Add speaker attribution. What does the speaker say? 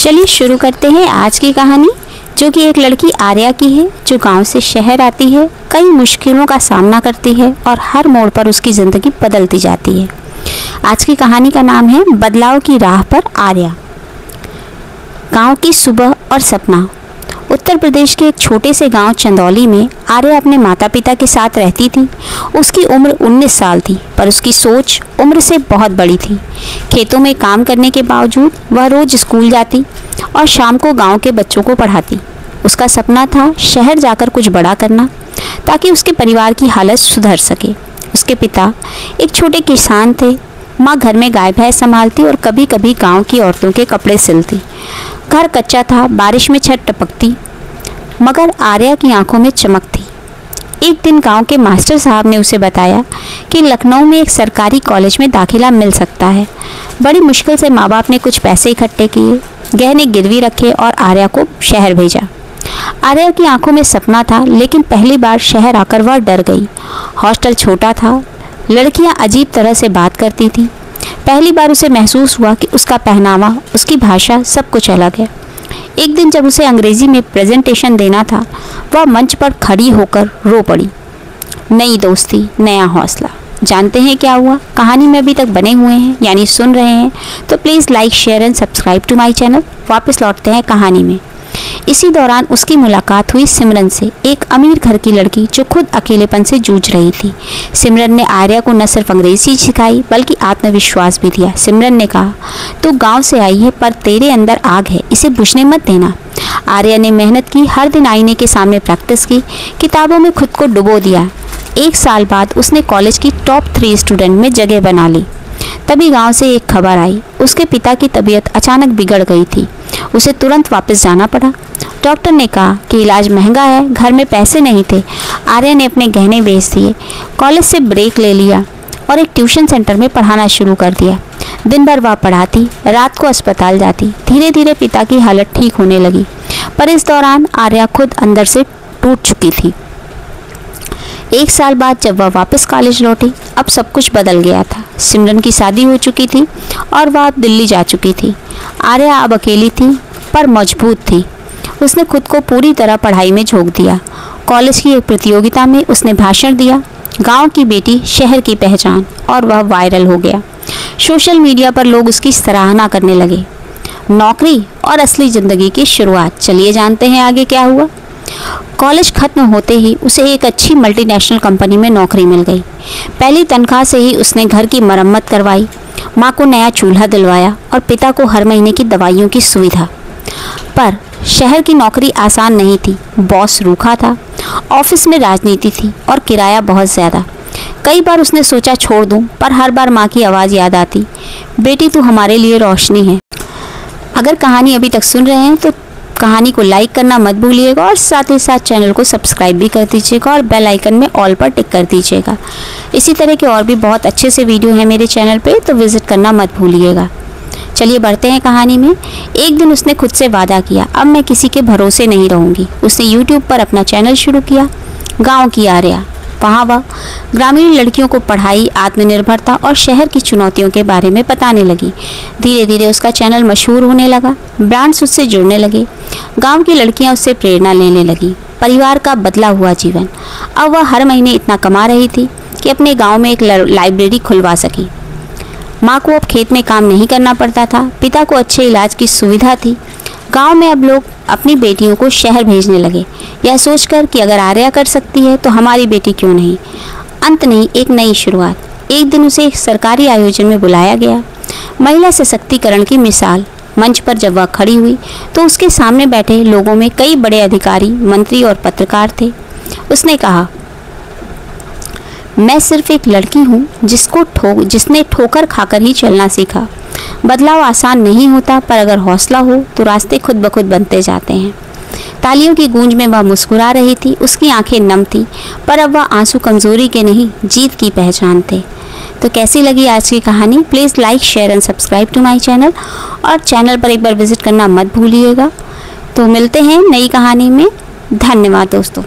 Speaker 1: चलिए शुरू करते हैं आज की कहानी, जो कि एक लड़की आर्या की है, जो गांव से शहर आती है, कई मुश्किलों का सामना करती है और हर मोड़ पर उसकी ज़िंदगी बदलती जाती है। आज की कहानी का नाम है बदलाव की राह पर आर्या। गांव की सुबह और सपना। उत्तर प्रदेश के एक छोटे से गांव चंदौली में आर्या अपने माता पिता के साथ रहती थी। उसकी उम्र 19 साल थी, पर उसकी सोच उम्र से बहुत बड़ी थी। खेतों में काम करने के बावजूद वह रोज स्कूल जाती और शाम को गांव के बच्चों को पढ़ाती। उसका सपना था शहर जाकर कुछ बड़ा करना, ताकि उसके परिवार की हालत सुधर सके। उसके पिता एक छोटे किसान थे, माँ घर में गाय भैंस संभालती और कभी कभी गांव की औरतों के कपड़े सिलती। घर कच्चा था, बारिश में छत टपकती, मगर आर्या की आंखों में चमक थी। एक दिन गांव के मास्टर साहब ने उसे बताया कि लखनऊ में एक सरकारी कॉलेज में दाखिला मिल सकता है। बड़ी मुश्किल से माँ बाप ने कुछ पैसे इकट्ठे किए, गहने गिरवी रखे और आर्या को शहर भेजा। आर्या की आंखों में सपना था, लेकिन पहली बार शहर आकर वह डर गई। हॉस्टल छोटा था, लड़कियां अजीब तरह से बात करती थीं। पहली बार उसे महसूस हुआ कि उसका पहनावा, उसकी भाषा, सब कुछ अलग है। एक दिन जब उसे अंग्रेजी में प्रेजेंटेशन देना था, वह मंच पर खड़ी होकर रो पड़ी। नई दोस्ती, नया हौसला। जानते हैं क्या हुआ? कहानी में अभी तक बने हुए हैं, यानी सुन रहे हैं, तो please like, share and subscribe to my channel. वापस लौटते हैं कहानी में। इसी दौरान उसकी मुलाकात हुई सिमरन से, एक अमीर घर की लड़की जो खुद अकेलेपन से जूझ रही थी। सिमरन ने आर्या को न सिर्फ अंग्रेजी सिखाई, बल्कि आत्मविश्वास भी दिया। सिमरन ने कहा, तू गांव से आई है, पर तेरे अंदर आग है, इसे बुझने मत देना। आर्या ने मेहनत की, हर दिन आईने के सामने प्रैक्टिस की, किताबों में खुद को डुबो दिया। 1 साल बाद उसने कॉलेज की टॉप 3 स्टूडेंट में जगह बना ली। तभी गांव से एक खबर आई, उसके पिता की तबीयत अचानक बिगड़ गई थी। उसे तुरंत वापस जाना पड़ा। डॉक्टर ने कहा कि इलाज महंगा है, घर में पैसे नहीं थे। आर्या ने अपने गहने बेच दिए, कॉलेज से ब्रेक ले लिया और एक ट्यूशन सेंटर में पढ़ाना शुरू कर दिया। दिन भर वह पढ़ाती, रात को अस्पताल जाती। धीरे धीरे पिता की हालत ठीक होने लगी, पर इस दौरान आर्या खुद अंदर से टूट चुकी थी। 1 साल बाद जब वह वापस कॉलेज लौटी, अब सब कुछ बदल गया था। सिमरन की शादी हो चुकी थी और वह अब दिल्ली जा चुकी थी। आर्या अब अकेली थी, पर मजबूत थी। उसने खुद को पूरी तरह पढ़ाई में झोंक दिया। कॉलेज की एक प्रतियोगिता में उसने भाषण दिया, गांव की बेटी, शहर की पहचान, और वह वायरल हो गया। सोशल मीडिया पर लोग उसकी सराहना करने लगे। नौकरी और असली ज़िंदगी की शुरुआत। चलिए जानते हैं आगे क्या हुआ। कॉलेज खत्म होते ही उसे एक अच्छी मल्टीनेशनल कंपनी में नौकरी मिल गई। पहली तनख्वाह से ही उसने घर की मरम्मत करवाई, माँ को नया चूल्हा दिलवाया और पिता को हर महीने की दवाइयों की सुविधा। पर शहर की नौकरी आसान नहीं थी। बॉस रूखा था, ऑफिस में राजनीति थी और किराया बहुत ज़्यादा। कई बार उसने सोचा छोड़ दूं, पर हर बार माँ की आवाज़ याद आती, बेटी तू हमारे लिए रोशनी है। अगर कहानी अभी तक सुन रहे हैं तो कहानी को लाइक करना मत भूलिएगा और साथ ही साथ चैनल को सब्सक्राइब भी कर दीजिएगा और बेल आइकन में ऑल पर टिक कर दीजिएगा। इसी तरह के और भी बहुत अच्छे से वीडियो हैं मेरे चैनल पे, तो विज़िट करना मत भूलिएगा। चलिए बढ़ते हैं कहानी में। एक दिन उसने खुद से वादा किया, अब मैं किसी के भरोसे नहीं रहूँगी। उसने यूट्यूब पर अपना चैनल शुरू किया, गाँव की आर्या। वहाँ वह ग्रामीण लड़कियों को पढ़ाई, आत्मनिर्भरता और शहर की चुनौतियों के बारे में बताने लगी। धीरे धीरे उसका चैनल मशहूर होने लगा, ब्रांड्स उससे जुड़ने लगे, गांव की लड़कियां उससे प्रेरणा लेने लगी। परिवार का बदला हुआ जीवन। अब वह हर महीने इतना कमा रही थी कि अपने गांव में एक लाइब्रेरी खुलवा सकी। माँ को अब खेत में काम नहीं करना पड़ता था, पिता को अच्छे इलाज की सुविधा थी। गांव में अब लोग अपनी बेटियों को शहर भेजने लगे, यह सोचकर कि अगर आर्या कर सकती है तो हमारी बेटी क्यों नहीं। अंत नहीं, एक नई शुरुआत। एक दिन उसे एक सरकारी आयोजन में बुलाया गया, महिला सशक्तिकरण की मिसाल। मंच पर जब वह खड़ी हुई तो उसके सामने बैठे लोगों में कई बड़े अधिकारी, मंत्री और पत्रकार थे। उसने कहा, मैं सिर्फ एक लड़की हूँ जिसने ठोकर खाकर ही चलना सीखा। बदलाव आसान नहीं होता, पर अगर हौसला हो तो रास्ते खुद ब खुद बनते जाते हैं। तालियों की गूंज में वह मुस्कुरा रही थी, उसकी आंखें नम थी, पर अब वह आंसू कमजोरी के नहीं, जीत की पहचान थे। तो कैसी लगी आज की कहानी? Please like, share and subscribe to my channel, और चैनल पर एक बार विजिट करना मत भूलिएगा। तो मिलते हैं नई कहानी में। धन्यवाद दोस्तों।